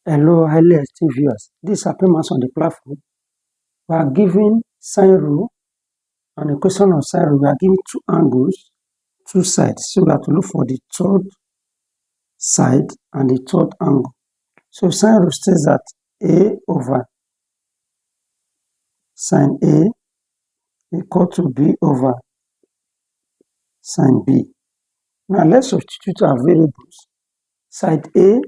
Hello, highly esteemed viewers. This is HappyMaths on the platform. We are given sine rule, and the question of sine rule, we are given two angles, two sides. So we have to look for the third side and the third angle. So sine rule states that A over sine A equal to B over sine B. Now let's substitute our variables. Side A,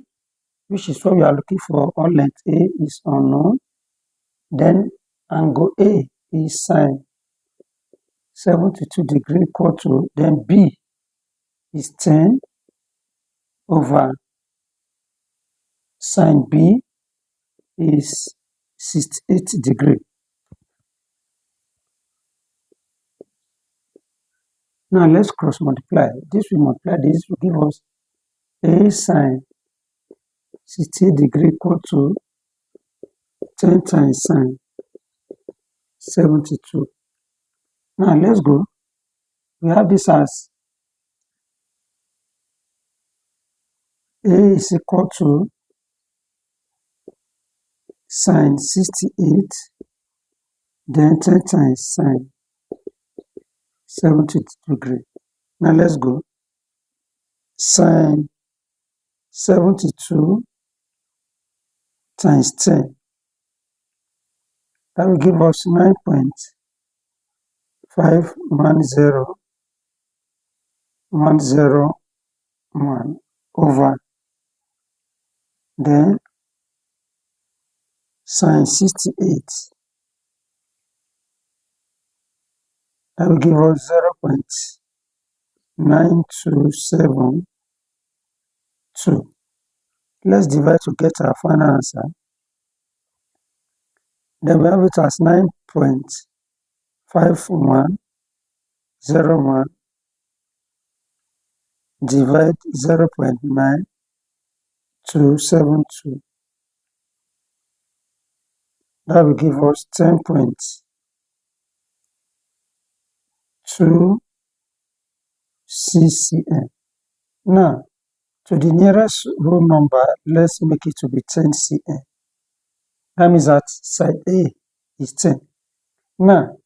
which is what we are looking for, or length A, is unknown. Then angle A is sine 72 degrees equal to, then B is 10 over sine B is 68 degrees. Now let's cross multiply. This will multiply this will give us A sine 68 degrees equal to 10 times sine 72. Now let's go. We have this as A is equal to sine 68, then 10 times sine 70 degrees. Now let's go. Sine 72 times 10. That will give us 9.510101 over then sine 68. That will give us 0.9272. Let's divide to get our final answer. Then we have it as 9.5101 divide 0.9272. That will give us 10.2 cm. Now, to the nearest whole number, let's make it to be 10 cm. That means that side A is 10. Now,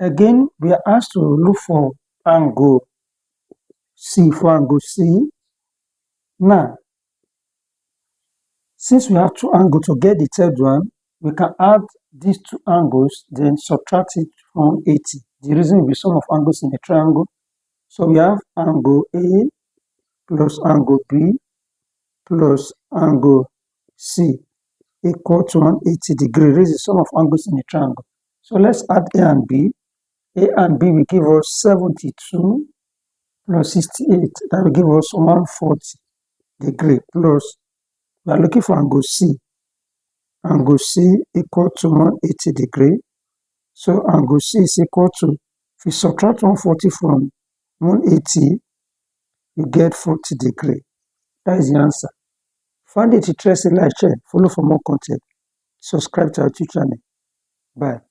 again, we are asked to look for angle C, for angle C. Now, since we have two angles, to get the third one, we can add these two angles, then subtract it from 80. The reason will be sum of angles in a triangle. So we have angle A plus angle B plus angle C equal to 180 degrees. This is the sum of angles in a triangle. So let's add A and B. A and B will give us 72 plus 68. That will give us 140 degrees plus, we are looking for angle C. Angle C equal to 180 degrees. So angle C is equal to, if you subtract 140 from 180, you get 40 degrees. That is the answer. Find it interesting, like, share, follow for more content. Subscribe to our YouTube channel. Bye.